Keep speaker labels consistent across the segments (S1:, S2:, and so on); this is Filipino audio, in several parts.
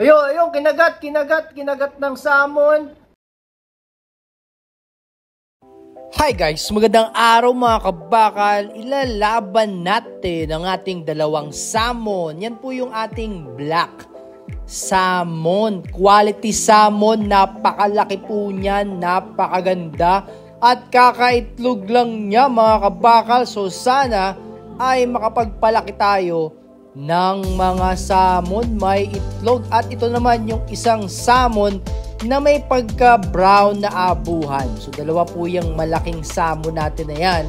S1: Ayun, kinagat ng salmon. Hi guys, magandang araw mga kabakal. Ilalaban natin ang ating dalawang salmon. Yan po yung ating black salmon. Quality salmon, napakalaki po niyan, napakaganda. At kakaitlog lang niya mga kabakal. So sana ay makapagpalaki tayo ng mga salmon may itlog. At ito naman yung isang salmon na may pagka-brown na abuhan. So, dalawa po yung malaking salmon natin na yan.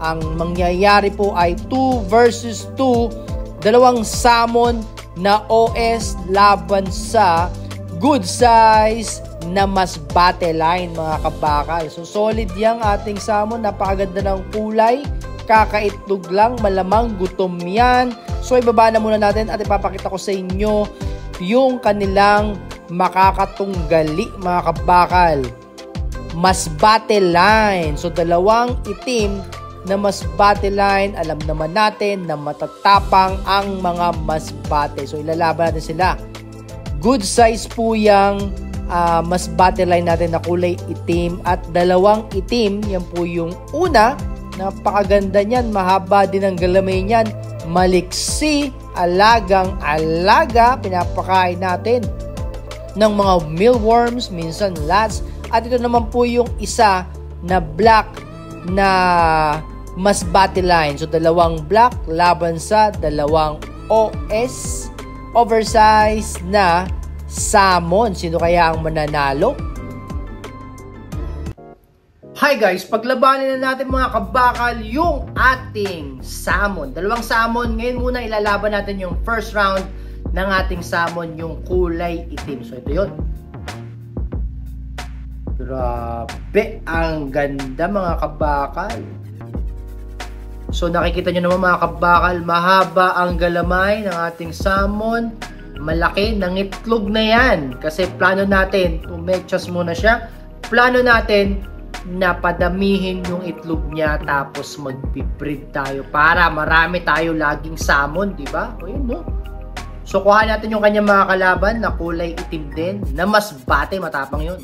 S1: Ang mangyayari po ay 2 versus 2. Dalawang salmon na OS laban sa good size na masbate line mga kabakal. So, solid yung ating salmon. Napakaganda ng kulay. Kakaitlog lang. Malamang gutom yan. So, ibaba na muna natin at ipapakita ko sa inyo yung kanilang makakatunggali mga kabakal. Masbate line. So dalawang itim na masbate line. Alam naman natin na matatapang ang mga masbate. So ilalaban natin sila. Good size po yung masbate line natin na kulay itim. At dalawang itim. Yan po yung una. Napakaganda niyan. Mahaba din ang galamay niyan. Maliksi. Alagang alaga. Pinapakain natin ng mga mealworms, minsan lats. At ito naman po yung isa na black na masbate line. So dalawang black laban sa dalawang OS oversized na salmon. Sino kaya ang mananalo? Hi guys, paglabanin na natin mga kabakal yung ating salmon. Dalawang salmon. Ngayon muna ilalaban natin yung first round ng ating salmon, yung kulay itim. So ito yun. Grabe, ang ganda mga kabakal. So nakikita nyo naman mga kabakal, mahaba ang galamay ng ating salmon. Malaki, nangitlog na yan. Kasi plano natin, tumechas muna siya. Plano natin na padamihin yung itlog niya tapos mag-breed tayo para marami tayo laging salmon, di ba? O yun, no? So, kuha natin yung kanyang mga kalaban na kulay itim din, na masbate, matapang yun.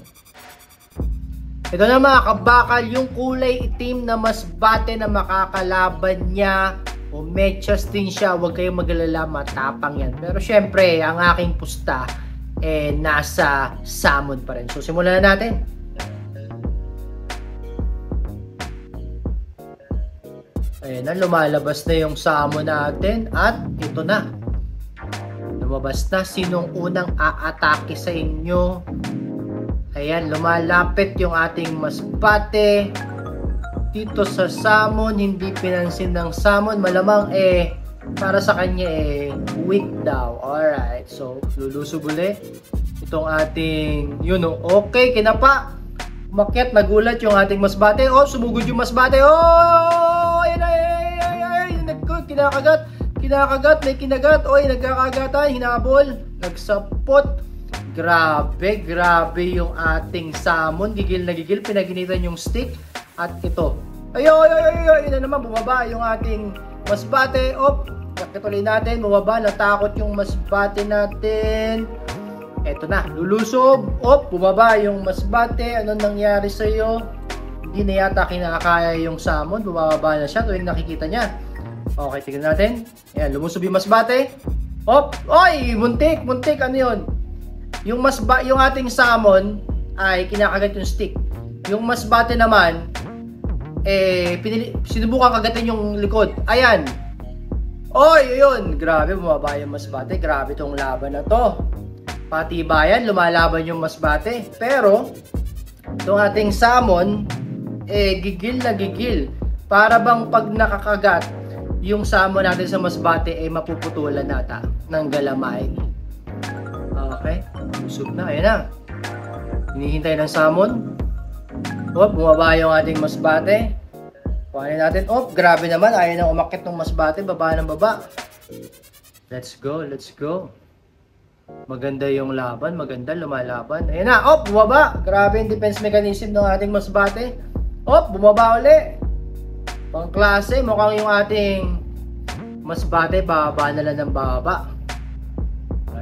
S1: Ito na mga kabakal, yung kulay itim na masbate na makakalaban niya, o mechas din siya, huwag kayong magalala, matapang yan. Pero syempre, ang aking pusta, nasa salmon pa rin. So, simulan na natin. Ayan na, lumalabas na yung salmon natin, at ito na. Lumabas na. Sinong unang aatake sa inyo? Ayan, lumalapit yung ating masbate dito sa salmon. Hindi pinansin ng salmon. Malamang para sa kanya weak daw. Alright, so lulusog ulit itong ating okay, kinapa. Umakyat, nagulat yung ating masbate. Oh, sumugod yung masbate. Oh, ayan, kinakagat, may kinagat. Oy, nagkakagatan, hinabol, nagsapot. Grabe yung ating salmon. Gigil na gigil, pinaginitan yung stick. At ito. Ay, na naman, bumaba yung ating masbate. Op, nakituloy natin, bumaba, natakot yung masbate natin. Eto na, lulusob. Op, bumaba yung masbate. Anong nangyari sa'yo? Hindi na yata kinakaya yung salmon. Bumaba na siya tuwing nakikita niya. Okay, tignan natin. Ayan, lumusob yung masbate. Hop! Oy! Muntik! Ano yun? Yung ating salmon ay kinakagat yung stick. Yung masbate naman, sinubukan kagatin yung likod. Ayan! Oy! Yun! Grabe, bumaba yung masbate. Grabe tong laban na to. Pati bayan, lumalaban yung masbate. Pero, itong ating salmon, gigil na gigil. Para bang pag nakakagat, yung salmon natin sa masbate mapuputulan nata ng galamay. Okay, busog na. Ayan na. Hinihintay ng salmon. Hop, bumaba yung ating masbate. Kuhanin natin. Hop, grabe naman. Ayaw na umakit ng masbate. Baba ng baba. Let's go. Maganda yung laban. Maganda, lumalaban. Ayan na. Hop, bumaba. Grabe yung defense mechanism ng ating masbate. Hop, bumaba uli. Pangklase, mukhang yung ating masbate, baba na lang ng baba.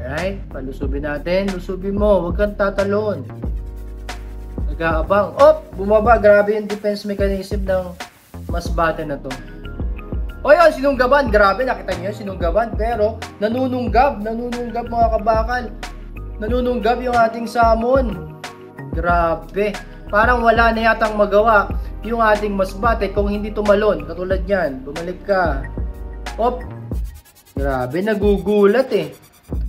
S1: Alright, palusubin natin. Lusubin mo, huwag kang tatalon. Nag-aabang. Oh, bumaba. Grabe yung defense mechanism ng masbate na to. O yun, sinunggaban. Grabe, nakita niyo sinunggaban. Pero, nanununggab mga kabakal. Nanununggab yung ating salmon. Grabe. Parang wala na yatang magawa yung ating masbate kung hindi tumalon. Katulad yan. Bumalik ka. Op. Grabe, nagugulat eh.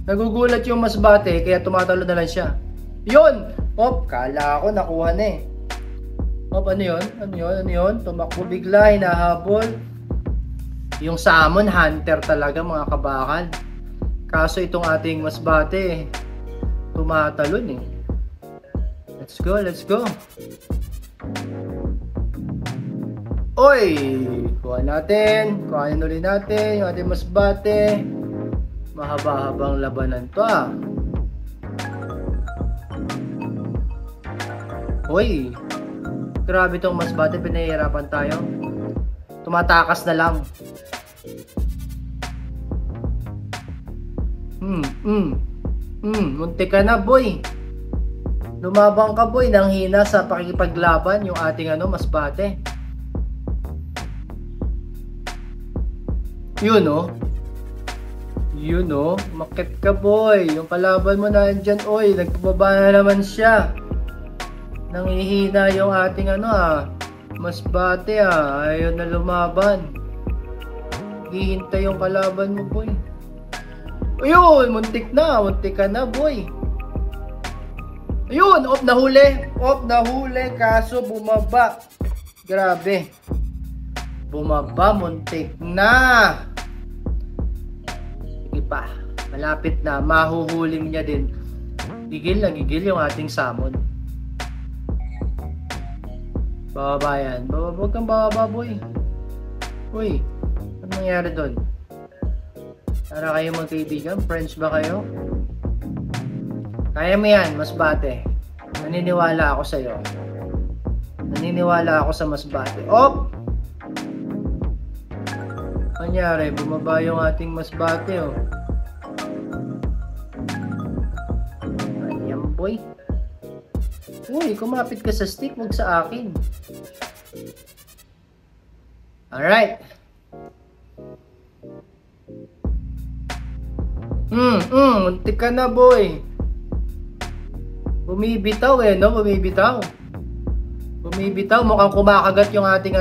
S1: Nagugulat yung masbate, kaya tumatalo na lang siya. Yun! Op, kala ko nakuha na eh. Op, ano yun? Ano yun? Tumakbo bigla, hinahabol. Yung salmon hunter talaga mga kabakal. Kaso itong ating masbate, tumatalon eh. Let's go, let's go. Oy! Kuha natin. Kuhanin ulit natin yung ating masbate. Mahaba-habang labanan to ah. Uy, grabe tong masbate, pinahihirapan tayo. Tumatakas na lang. Muntik ka na boy. Lumabang ka boy, nang hina sa pakikipaglaban yung ating masbate. Yun oh. Yun oh, makit ka boy. Yung kalaban mo na andyan, oy, nagpababa na naman siya. Nangihina yung ating masbate ah. Ayaw na lumaban. Hihintay yung kalaban mo boy. Ayun, muntik ka na boy. Ayun, off nahuli, kaso bumaba. Grabe. Bumaba, muntik na. Pa, malapit na, mahuhuling niya din. Gigil yung ating salmon. Bababa yan. Huwag kang bababa boy. Uy, ano nangyari doon? Para kayo magkaibigan? Friends ba kayo? Kaya mo yan, masbate. Naniniwala ako sa'yo. Naniniwala ako sa masbate. Oh! Nangyari, bumaba yung ating masbate oh. Ayan boy. Uy, kumapit ka sa stick, wag sa akin. Alright. Muntik ka na boy. Bumibitaw eh, no? Bumibitaw. Mukhang kumakagat yung ating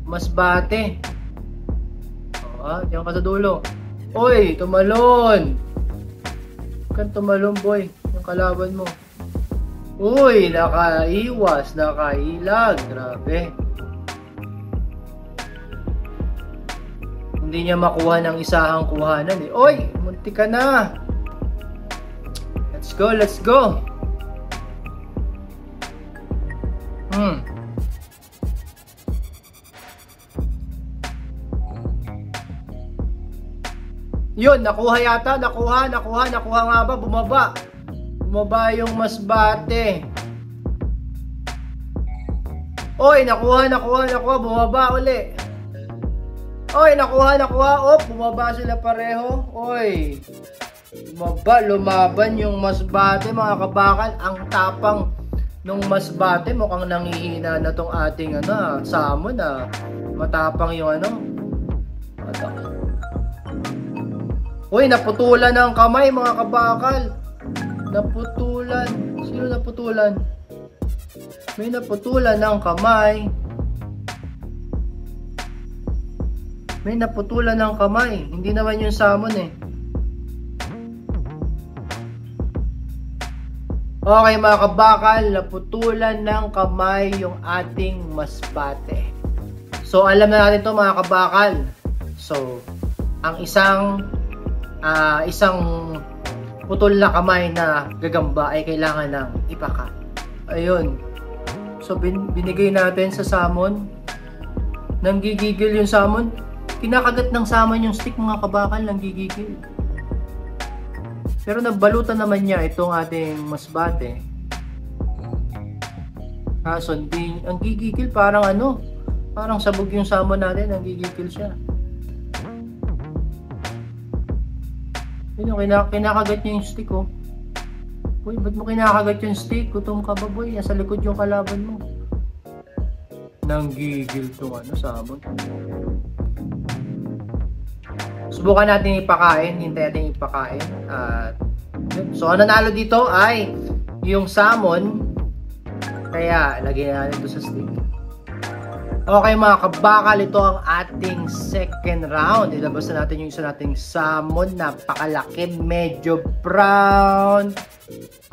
S1: masbate. Diyan ka sa dulo. Oy, tumalon. Kan tumalon boy, yung kalaban mo. Uy, nakaiwas, nakailag. Grabe. Hindi niya makuha ng isahang kuhanan eh. Oy, muntik ka na. Let's go, let's go. Yun, nakuha yata, nakuha nga ba? Bumaba yung masbate. Oy, nakuha, bumaba uli. Oy, nakuha. Bumaba sila pareho. Oy, bumaba, lumaban yung masbate mga kabakal. Ang tapang nung masbate, mukhang nangihina na tong ating salmon ah. Matapang yung Uy, naputulan ng kamay mga kabakal. Naputulan. Sino naputulan? May naputulan ng kamay. Hindi naman yung salmon eh. Okay mga kabakal, naputulan ng kamay yung ating masbate. So alam na natin to mga kabakal. So, ang isang putol na kamay na gagamba ay kailangan ng ipaka. Ayun. So binigay natin sa salmon. Nanggigigil yung salmon. Kinakagat ng salmon yung stick mga kabakal, nanggigigil. Pero nagbalutan naman niya itong ating masbate. Kaso ang gigigil parang parang sabog yung salmon natin, nanggigigil siya. Yun yung kinakagat niya yung stick, oh. Uy, ba't mo kinakagat yung stick? Gutom ka ba, boy? Nasa likod yung kalaban mo. Nanggigil tong sabon. Subukan natin ipakain. Hintay natin ipakain. At so, ang nanalo dito ay yung salmon. Kaya, lagyan natin ito sa stick. Okay mga kabakal, ito ang ating second round. Ilabas na natin yung isa nating salmon. Napakalaki, medyo brown.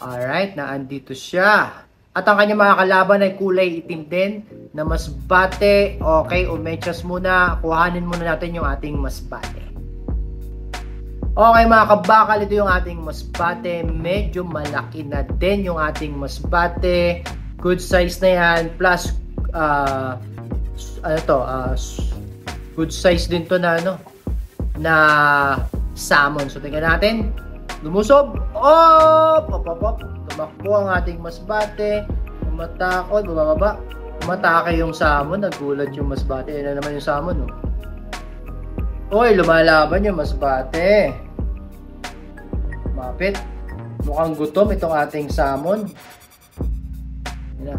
S1: Alright, naandito siya. At ang kanyang mga kalaban ay kulay itim din na masbate. Okay, umechas muna. Kuhanin muna natin yung ating masbate. Okay mga kabakal, ito yung ating masbate. Medyo malaki na din yung ating masbate. Good size na yan. Plus, good size din to na na salmon. So tingnan natin. Lumusob. Tumakbo ang ating masbate. Umatakot, bumababa. Umatake yung salmon. Nagulat yung masbate. Yan na naman yung salmon, no? Uy, lumalaban yung masbate. Mapit. Mukhang gutom itong ating salmon. Yan na.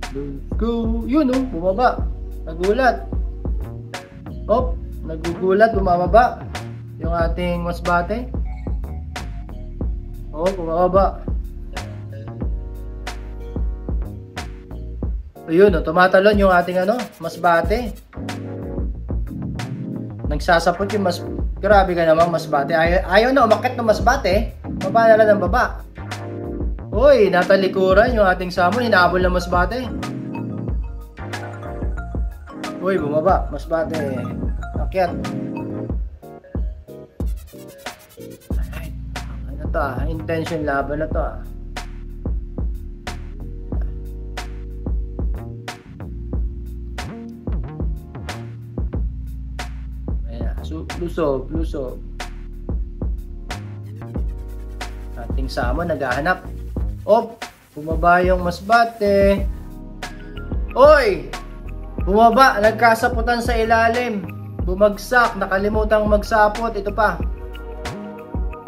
S1: Let's go. Yun, oh, bumaba. Nagulat. Nagugulat, bumababa yung ating masbate. Bumababa. Ayun, oh, tumatalon yung ating masbate. Nagsasapot yung grabe ka naman, masbate. Ayaw na umakit ng masbate. Baba na lang ng baba. Uy, natalikuran yung ating salmon. Hinahabol ng masbate. Uy, bumaba. Masbate. Akyat. Alright. Ano to, intention laban na to. Ayan. Lusob. Ating salmon naghahanap. Bumaba yung masbate. Oy! Bumaba, nagkasaputan sa ilalim. Bumagsak, nakalimutang magsapot. Ito pa.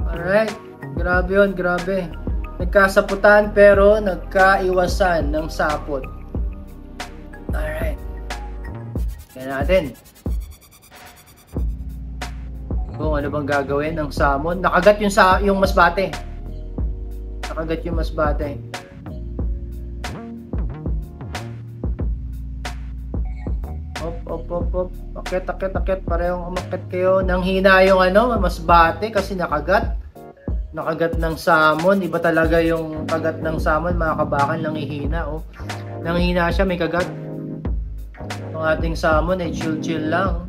S1: Alright. Grabe yun, grabe. Nagkasaputan pero nagkaiwasan ng sapot. Alright. Kaya natin. Kung ano bang gagawin ng salmon. Nakagat yung masbate. Nakagat yung masbate. Akit. Parehong umakit kayo. Nang hina yung masbate kasi nakagat. Nakagat ng salmon. Iba talaga yung kagat ng salmon. Mga kabakal, nanghihina. Nanghihina siya, may kagat. Ang ating salmon ay chill lang.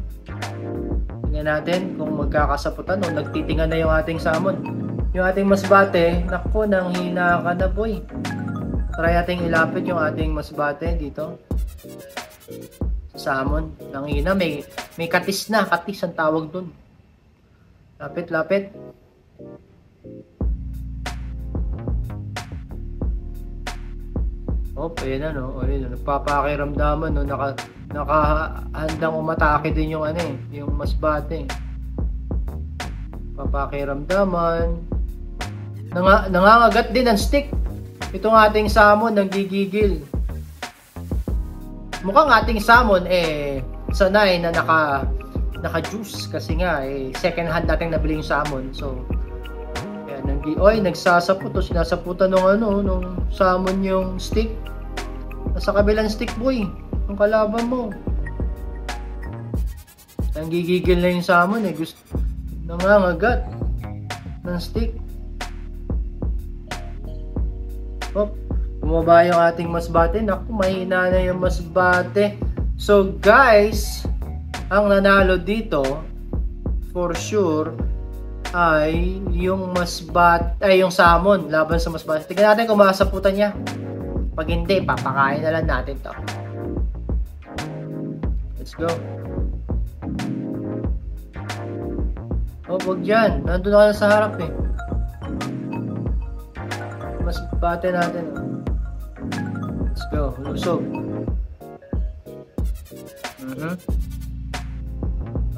S1: Tingnan natin kung magkakasaputan o nagtitingan na yung ating salmon. Yung ating masbate, naku, nanghina ka na, boy. Try natin ilapit yung ating masbate dito. Salmon, nanghina, may katis na. Katis ang tawag dun. Lapit. Ayan na, no? Ayan, nagpapakiramdaman, no? Nakahandang umatake din yung yung masbate. Papakiramdaman. Nangangagat din ang stick. Itong ating salmon nanggigigil. Mukhang ating salmon sanay na naka-juice kasi nga second hand natin nabili yung salmon. So nagsasapot, sinasaputan nung salmon yung stick. Nasa kabilang stick, boy. Yung kalaban mo. Nanggigigil na yung salmon gusto nangangagat ng stick. Bumaba yung ating masbate. Naku, mahina na yung masbate. So guys, ang nanalo dito for sure ay yung yung salmon laban sa masbate. Tingnan natin kung masaputan niya. Pag hindi, papakain na lang natin to. Let's go. Wag dyan. Nandun na sa harap masbate natin. Let's go. Lusog.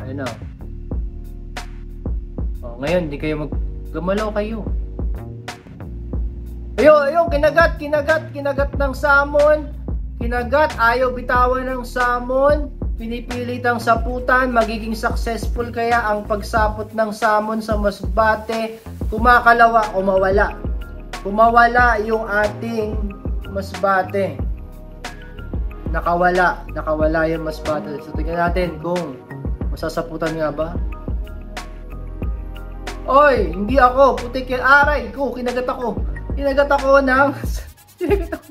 S1: Ayun na. O, ngayon, di kayo gumalaw kayo. Ayun, kinagat ng salmon. Kinagat, ayaw bitawan ng salmon. Pinipilitang saputan. Magiging successful kaya ang pagsapot ng salmon sa masbate. Kumakalawa o mawala. Kumawala yung ating masbate. Nakawala yung masbate. So, tingnan natin kung masasaputan nga ba. Oy, hindi ako. Putik yan. Aray ko, kinagat ako ng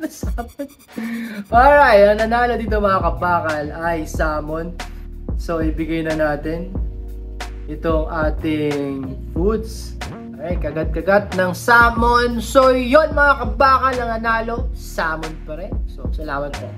S1: salmon. Alright, ang nanalo dito mga kabakal ay salmon. So, ibigay na natin itong ating foods. Alright, kagat-kagat ng salmon. So, yun mga kabakal, ang nanalo, salmon pa rin. So, salamat po.